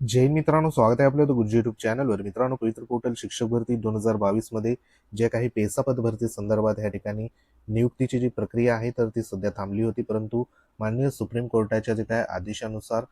जय मित्रांनो, स्वागत आहे आपलं गुज्जी युट्यूब चॅनलवर. मित्रांनो, पवित्र पोर्टल शिक्षक भरती 2022 मध्ये जे काही पेसा पद भरती संदर्भात या ठिकाणी नियुक्तीची जी प्रक्रिया आहे तर ती सध्या थांबली होती. परंतु माननीय सुप्रीम कोर्टाच्या जे काही आदेशानुसार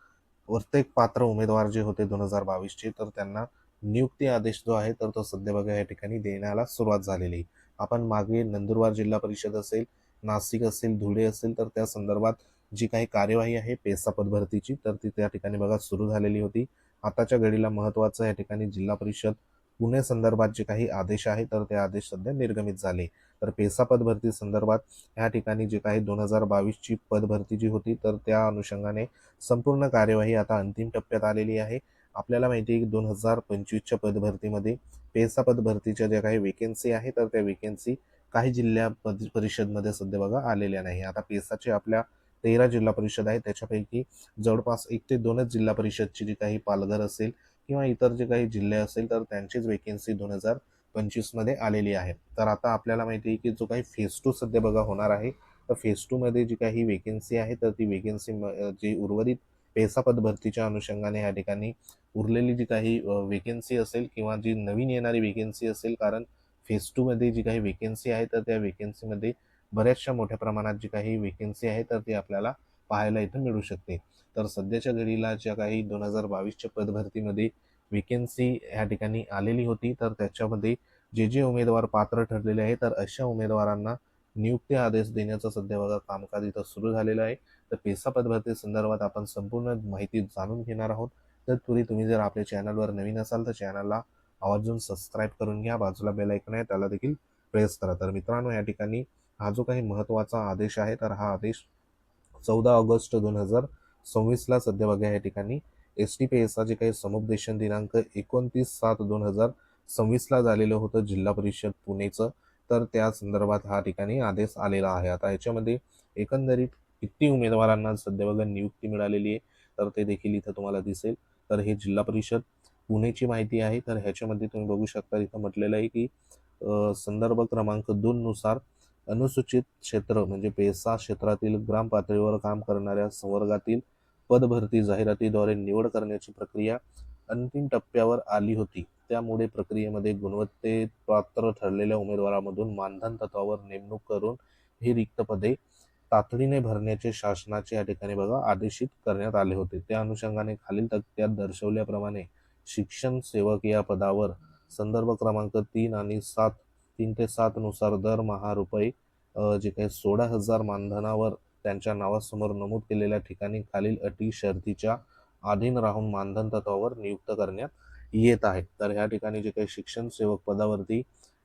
प्रत्येक पात्र उमेदवार जे होते 2022 चे, तर त्यांना नियुक्ती आदेश जो आहे तर तो सध्या बघा या ठिकाणी देण्याला सुरुवात झालेली आहे. आपण मागे नंदुरबार जिल्हा परिषद असेल, नाशिक असेल, धुळे असेल, तर त्या संदर्भात जी काही कार्यवाही आहे पेसा पद भरतीची तर ती त्या ठिकाणी बघा सुरू झालेली होती. आताच्या घडीला महत्वाचं या ठिकाणी जिल्हा परिषद पुणे संदर्भात जे काही आदेश आहे तर ते आदेश सध्या निर्गमित झाले. तर पेसा पद भरती संदर्भात या ठिकाणी जे काही 2022 ची पद भरती जी होती तर त्या अनुषंगाने संपूर्ण कार्यवाही आता अंतिम टप्प्यात आलेली आहे. आपल्याला माहिती आहे की 2025च्या पद भरतीमध्ये पेसा पद भरतीच्या ज्या काही वेकेन्सी आहे तर त्या वेकेन्सी काही जिल्हा परिषदमध्ये सध्या बघा आलेल्या नाही. आता पेसाचे आपल्या 13 जिल्हा परिषद आहे, त्याच्यापैकी जवळपास 1 ते 2च जिल्हा परिषदची जी काही पालघर असेल किंवा इतर जे काही जिल्हे असेल तर त्यांचीच वेकेन्सी 2025 मध्ये आलेली आहे. तर आता आपल्याला माहिती आहे की जो काही फेज 2 सध्या बघा होणार आहे, तर फेज 2 मध्ये जी काही वेकेन्सी आहे तर ती वेकेन्सी जी उर्वरित पेसा पद भरतीच्या अनुषंगाने या ठिकाणी उरलेली जी काही वेकेन्सी असेल किंवा जी नवीन येणारी वेकेन्सी असेल, कारण फेज 2 मध्ये जी काही वेकेन्सी आहे तर त्या वेकेन्सीमध्ये बऱ्याचशा मोठ्या प्रमाणात जी काही वेकेन्सी आहे तर ती आपल्याला पाहायला इथं मिळू शकते. तर सध्याच्या घडीला ज्या काही 2022च्या पदभरतीमध्ये वेकेन्सी या ठिकाणी आलेली होती तर त्याच्यामध्ये जे उमेदवार पात्र ठरलेले आहे तर अशा उमेदवारांना नियुक्ती आदेश देण्याचं सध्या बघा कामकाज इथं सुरू झालेलं आहे. तर पेसा पदभरती संदर्भात आपण संपूर्ण माहिती जाणून घेणार आहोत. तत्पूर्वी तुम्ही जर आपल्या चॅनलवर नवीन असाल तर चॅनलला आवर्जून सबस्क्राईब करून घ्या. बाजूला बेल आयकॉन आहे त्याला देखील प्रेस करा. तर मित्रांनो, या ठिकाणी हा जो काही महत्त्वाचा आदेश आहे तर हा आदेश 14 ऑगस्ट 2026 ला सध्या बघा या ठिकाणी STPSA जे काही समुपदेशन दिनांक 29/7/2026 ला झालेलं होतं जिल्हा परिषद पुणेचं, तर त्या संदर्भात हा ठिकाणी आदेश आलेला आहे. आता याच्यामध्ये एकंदरीत किती उमेदवारांना सध्या बघा नियुक्ती मिळालेली आहे तर ते देखील इथं तुम्हाला दिसेल. तर हे जिल्हा परिषद पुणेची माहिती आहे. तर ह्याच्यामध्ये तुम्ही बघू शकता इथं म्हटलेलं आहे की संदर्भ क्रमांक 2 नुसार अनुसूचित क्षेत्र म्हणजे पेसा क्षेत्रातील ग्राम पातळीवर काम करणाऱ्या संवर्गातील पदभरती जाहिरातीद्वारे निवड करण्याची प्रक्रिया अंतिम टप्प्यावर आली होती. त्यामुळे प्रक्रियेमध्ये गुणवत्तेत पात्र ठरलेल्या उमेदवारामधून मानधन तत्वावर नेमणूक करून ही रिक्त पदे तातडीने भरण्याचे शासनाचे या ठिकाणी बघा आदेशित करण्यात आले होते. त्या अनुषंगाने खालील तक्त्यात दर्शवल्याप्रमाणे शिक्षण सेवक या पदावर संदर्भ क्रमांक 3 ते 7 नुसार दरमहा रुपये जे काही 16,000 मानधनावर त्यांच्या नावासमोर नमूद केलेल्या ठिकाणी खालील अटी शर्तीच्या अधीन राहून मानधन तत्वावर नियुक्त करण्यात येत आहे. तर ह्या ठिकाणी जे काही शिक्षण सेवक पदावरती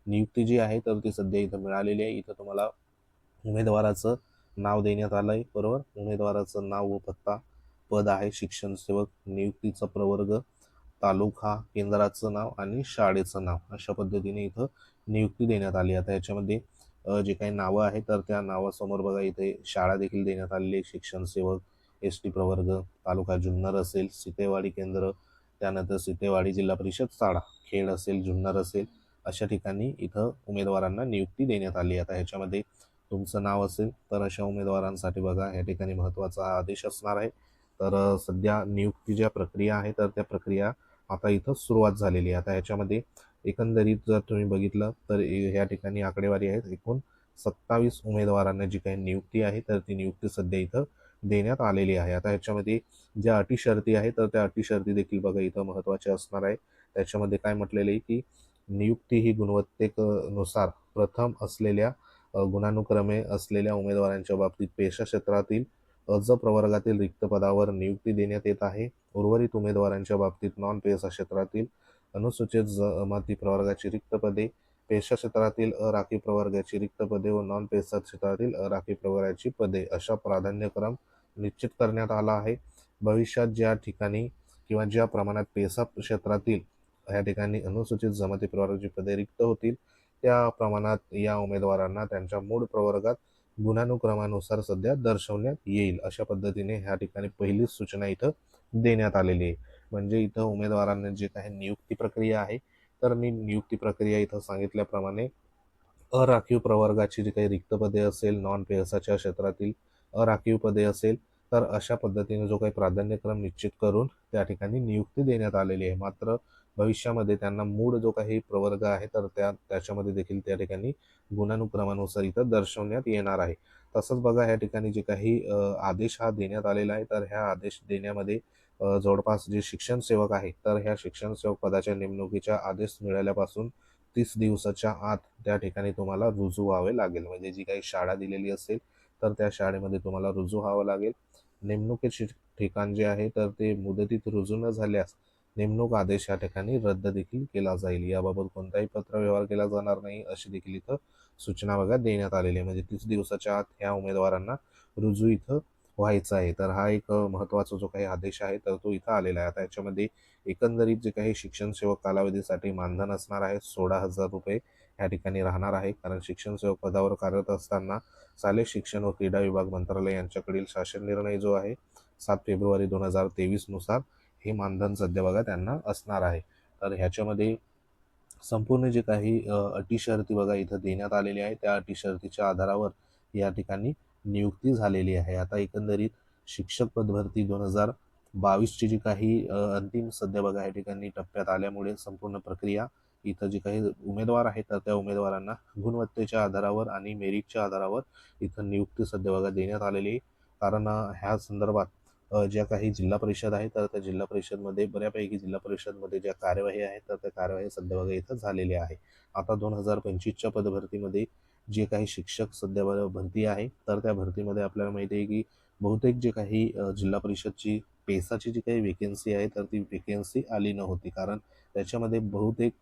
नियुक्ती जी आहे तर ती सध्या इथं मिळालेली आहे. इथं तुम्हाला उमेदवाराचं नाव देण्यात आलं आहे, बरोबर. उमेदवाराचं नाव व पत्ता, पद आहे शिक्षण सेवक, नियुक्तीचा प्रवर्ग, तालुका, केंद्राचं नाव आणि शाळेचं नाव, अशा पद्धतीने इथं नियुक्ती देण्यात आली. आता याच्यामध्ये जे काही नावं आहेत तर त्या नावासमोर बघा इथे शाळा देखील देण्यात आलेली आहे. शिक्षण सेवक, ST प्रवर्ग, तालुका जुन्नर असेल, सितेवाडी केंद्र, त्यानंतर सितेवाडी जिल्हा परिषद शाळा, खेड असेल, जुन्नर असेल, अशा ठिकाणी इथं उमेदवारांना नियुक्ती देण्यात आली. आता ह्याच्यामध्ये तुमचं नाव असेल तर अशा उमेदवारांसाठी बघा या ठिकाणी महत्त्वाचा हा आदेश असणार आहे. तर सध्या नियुक्ती ज्या प्रक्रिया आहे तर त्या प्रक्रिया आता इथं सुरुवात झालेली आहे. आता ह्याच्यामध्ये एकंदरीत जर तुम्ही बघितलं तर या ठिकाणी आकडेवारी आहे, एकूण 27 उमेदवारांना जी काही नियुक्ती आहे तर ती नियुक्ती सध्या इथं देण्यात आलेली आहे. आता ह्याच्यामध्ये ज्या अटी शर्ती आहे तर त्या अटी शर्ती देखील बघा इथं महत्त्वाच्या असणार आहे. त्याच्यामध्ये काय म्हटलेलं आहे की नियुक्ती ही गुणवत्तेनुसार प्रथम असलेल्या गुणानुक्रमे असलेल्या उमेदवारांच्या बाबतीत पेशा क्षेत्रातील अज प्रवर्गातील रिक्त पदावर नियुक्ती देण्यात येत आहे. उर्वरित उमेदवारांच्या बाबतीत नॉन पेशा क्षेत्रातील अनुसूचित जमाती प्रवर्गाची रिक्त पदे, पेशा क्षेत्रातील अराखीव प्रवर्गाची रिक्त पदे व नॉन पेशा क्षेत्रातील अराखीव प्रवर्गाची पदे अशा प्राधान्यक्रम निश्चित करण्यात आला आहे. भविष्यात ज्या ठिकाणी किंवा ज्या प्रमाणात पेशा क्षेत्रातील या ठिकाणी अनुसूचित जमाती प्रवर्गाची पदे रिक्त होतील त्या प्रमाणात या उमेदवारांना त्यांच्या मूळ प्रवर्गात गुणानुक्रमानुसार सध्या दर्शवण्यात येईल. अशा पद्धतीने ह्या ठिकाणी पहिलीच सूचना इथं देण्यात आलेली आहे. म्हणजे इथं उमेदवारांना जे काही नियुक्ती प्रक्रिया आहे तर नियुक्ती प्रक्रिया इथं सांगितल्याप्रमाणे अराखीव प्रवर्गाची जी काही रिक्त पदे असेल, नॉन पेसाच्या क्षेत्रातील अराखीव पदे असेल तर अशा पद्धतीने जो काही प्राधान्यक्रम निश्चित करून त्या ठिकाणी नियुक्ती देण्यात आलेली आहे. मात्र भविष्यामध्ये त्यांना मूळ जो काही प्रवर्ग आहे तर त्याच्यामध्ये देखील त्या ठिकाणी गुणानुक्रमानुसार इथं दर्शवण्यात येणार आहे. तसंच बघा ह्या ठिकाणी जे काही आदेश हा देण्यात आलेला आहे तर ह्या आदेश देण्यामध्ये जवळपास जे शिक्षण सेवक आहे तर ह्या शिक्षण सेवक पदाच्या नेमणुकीचा आदेश मिळाल्यापासून 30 दिवसाच्या आत त्या ठिकाणी तुम्हाला रुजू व्हावे लागेल. म्हणजे जी काही शाळा दिलेली असेल तर त्या शाळेमध्ये तुम्हाला रुजू व्हावं लागेल. नेमणुकीचे ठिकाण जे आहे तर ते मुदतीत रुजू न झाल्यास नेमणूक आदेश या ठिकाणी रद्द देखील केला जाईल. याबाबत कोणताही पत्रव्यवहार केला जाणार नाही अशी देखील इथं सूचना बघा देण्यात आलेली आहे. म्हणजे 30 दिवसाच्या आत ह्या उमेदवारांना रुजू इथं व्हायचा आहे. तर हा एक महत्त्वाचा जो काही आदेश आहे तर तो इथं आलेला आहे. आता याच्यामध्ये एकंदरीत जे काही शिक्षण सेवक कालावधीसाठी मानधन असणार आहे 16,000 रुपये या ठिकाणी राहणार आहे. कारण शिक्षण सेवक पदावर कार्यरत असताना शालेय शिक्षण व क्रीडा विभाग मंत्रालय यांच्याकडील शासन निर्णय जो आहे 7 फेब्रुवारी 2023 नुसार हे मानधन सध्या बघा त्यांना असणार आहे. तर ह्याच्यामध्ये संपूर्ण जे काही अटी शर्ती बघा इथं देण्यात आलेली आहे त्या अटी शर्तीच्या आधारावर या ठिकाणी नियुक्ती झालेली आहे. आता एकंदरीत शिक्षक पदभरती 2022ची जी काही अंतिम सध्या बघा या ठिकाणी टप्प्यात आल्यामुळे संपूर्ण प्रक्रिया इथं जे काही उमेदवार आहेत तर त्या उमेदवारांना गुणवत्तेच्या आधारावर आणि मेरिटच्या आधारावर इथं नियुक्ती सध्या बघा देण्यात आलेली आहे. कारण ह्या संदर्भात ज्या काही जिल्हा परिषद आहे तर त्या जिल्हा परिषदमध्ये बऱ्यापैकी जिल्हा परिषदमध्ये ज्या कार्यवाही आहेत तर त्या कार्यवाही सध्या बघा इथं झालेल्या आहे. आता 2025च्या पदभरतीमध्ये जे काही शिक्षक सध्या भरती आहे तर त्या भरतीमध्ये आपल्याला माहिती आहे की बहुतेक जे काही जिल्हा परिषदची पेसाची जी काही वेकेन्सी आहे तर ती वेकेन्सी आली नव्हती. कारण त्याच्यामध्ये बहुतेक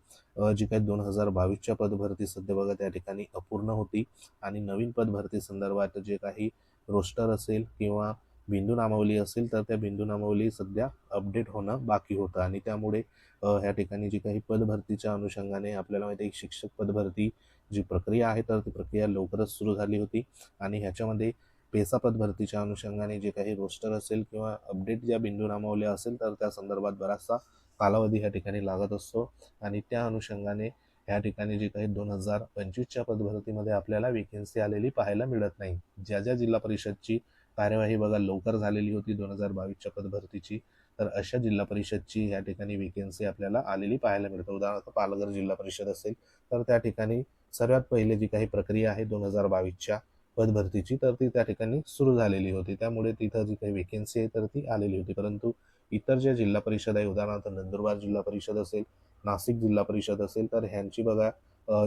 जी काही 2022च्या पदभरती सध्या बघा त्या ठिकाणी अपूर्ण होती आणि नवीन पदभरती संदर्भात जे काही रोस्टर असेल किंवा बिंदू नामावली असेल तर त्या बिंदू नामावली सध्या अपडेट होणं बाकी होतं आणि त्यामुळे ह्या ठिकाणी जी काही पदभरतीच्या अनुषंगाने आपल्याला माहिती आहे शिक्षक पदभरती जी प्रक्रिया आहे तर ती प्रक्रिया लवकरच सुरू झाली होती आणि ह्याच्यामध्ये पेसा पदभरतीच्या अनुषंगाने जे काही रोस्टर असेल किंवा अपडेट ज्या बिंदू नामावल्या असेल तर त्या संदर्भात बराचसा कालावधी ह्या ठिकाणी लागत असतो आणि त्या अनुषंगाने ह्या ठिकाणी जे काही 2025च्या पदभरतीमध्ये आपल्याला वेकेन्सी आलेली पाहायला मिळत नाही. ज्या ज्या जिल्हा परिषदची कार्यवाही बघा लवकर झालेली होती 2022च्या पदभरतीची तर अशा जिल्हा परिषदची या ठिकाणी वेकेन्सी आपल्याला आलेली पाहायला मिळते. उदाहरणार्थ पालघर जिल्हा परिषद असेल तर त्या ठिकाणी सर्वात पहिले जी काही प्रक्रिया आहे 2022च्या पदभरतीची तर ती त्या ठिकाणी सुरू झालेली होती. त्यामुळे तिथं जी काही वेकेन्सी आहे तर ती आलेली होती. परंतु इतर ज्या जिल्हा परिषद आहे उदाहरणार्थ नंदुरबार जिल्हा परिषद असेल, नाशिक जिल्हा परिषद असेल तर ह्यांची बघा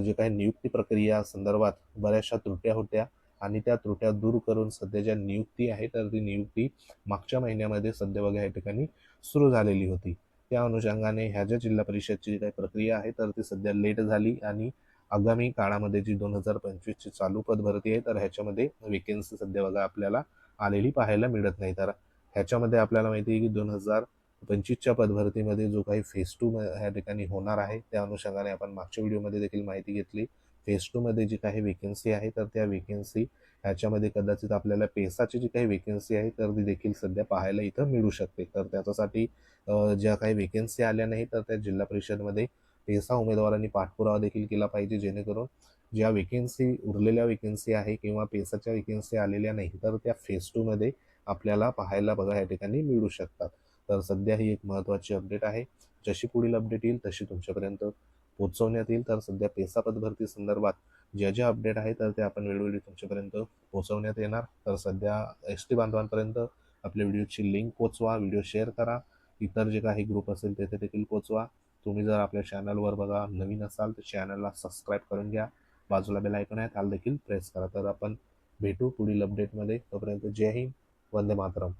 जे काही नियुक्ती प्रक्रिया संदर्भात बऱ्याचशा त्रुट्या होत्या आणि त्या त्रुट्या दूर करून सध्या ज्या नियुक्ती आहे तर ती नियुक्ती मागच्या महिन्यामध्ये सध्या बघा या ठिकाणी सुरू झालेली होती. त्या अनुषंगाने ह्या ज्या जिल्हा परिषदची जी काही प्रक्रिया आहे तर ती सध्या लेट झाली आणि आगामी काळामध्ये जी 2025ची चालू पदभरती आहे तर ह्याच्यामध्ये वेकेन्सी सध्या बघा आपल्याला आलेली पाहायला मिळत नाही. तर ह्याच्यामध्ये आपल्याला माहिती आहे की 2025च्या पदभरतीमध्ये जो काही फेज 2 ह्या ठिकाणी होणार आहे त्या अनुषंगाने आपण मागच्या व्हिडिओमध्ये देखील माहिती घेतली. फेज 2 मध्ये जी काही वेकेन्सी आहे तर त्या वेकेन्सी ह्याच्यामध्ये कदाचित आपल्याला पेसाची जी काही वेकेन्सी आहे तर ती देखील सध्या पाहायला इथं मिळू शकते. तर त्याच्यासाठी ज्या काही वेकेन्सी आल्या नाही तर त्या जिल्हा परिषदमध्ये पेसा उमेदवारांनी पाठपुरावा देखील केला पाहिजे जेणेकरून ज्या वेकेन्सी उरलेल्या वेकेन्सी आहे किंवा पेसाच्या वेकेन्सी आलेल्या नाही तर त्या फेज 2 मध्ये आपल्याला पाहायला बघा या ठिकाणी मिळू शकतात. तर सध्या ही एक महत्त्वाची अपडेट आहे. जशी पुढील अपडेट येईल तशी तुमच्यापर्यंत पोहोचवण्यात येईल. तर सध्या पेसा पदभरती संदर्भात ज्या ज्या अपडेट आहेत तर त्या आपण वेळोवेळी तुमच्यापर्यंत पोहोचवण्यात येणार. तर सध्या एस-टी बांधवांपर्यंत आपल्या व्हिडिओची लिंक पोहोचवा, व्हिडिओ शेअर करा, इतर जे काही ग्रुप असेल तेथे देखील पोहोचवा. तुम्ही जर आपल्या चॅनलवर बघा नवीन असाल तर चॅनलला सबस्क्राईब करून घ्या. बाजूला बेल आयकॉन आहे त्याला देखील प्रेस करा. तर आपण भेटू पुढील अपडेटमध्ये. तोपर्यंत जय हिंद, वंदे मातरम.